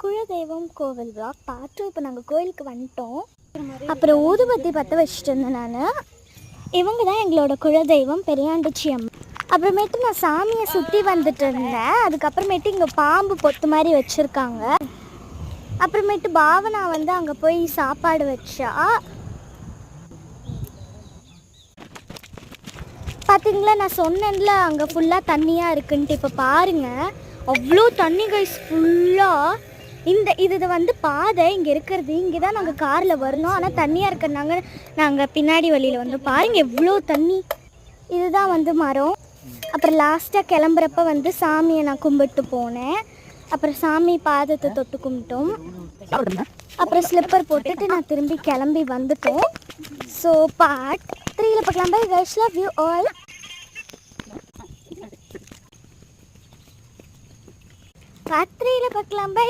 குலதெய்வம் கோவில் vlog பார்த்து இப்போ நாங்கள் கோயிலுக்கு வந்துட்டோம். அப்புறம் ஊதுபத்தி பற்ற வச்சுட்டு இருந்தேன் நான். இவங்க தான் எங்களோட குலதெய்வம் பெரியாண்டிச்சி அம்மா. அப்புறமேட்டு நான் சாமியை சுற்றி வந்துட்டு இருந்தேன். அதுக்கப்புறமேட்டு இங்கே பாம்பு பொத்து மாதிரி வச்சுருக்காங்க. அப்புறமேட்டு பாவனா வந்து அங்கே போய் சாப்பாடு வச்சா. பார்த்தீங்களா, நான் சொன்னேன்ல அங்கே ஃபுல்லாக தண்ணியாக இருக்குன்ட்டு. இப்போ பாருங்கள், அவ்வளோ தண்ணி கைஸ் ஃபுல்லாக. இது வந்து பாதை இங்கே இருக்கிறது. இங்கே தான் நாங்கள் காரில் வரணும். ஆனால் தண்ணியாக இருக்கிறனாங்க நாங்கள் பின்னாடி வழியில் வந்து பாருங்கள் எவ்வளோ தண்ணி. இதுதான் வந்து மரம். அப்புறம் லாஸ்ட்டாக கிளம்புறப்ப வந்து சாமியை நான் கும்பிட்டு போனேன். அப்புறம் சாமி பாதத்தை தொட்டு கும்பிட்டோம். அப்புறம் ஸ்லிப்பர் போட்டுட்டு நான் திரும்பி கிளம்பி வந்துட்டோம். ஸோ பார்ட் 3ல பார்க்கலாம். Bye guys, love you all. Part 3ல பார்க்கலாம். பை.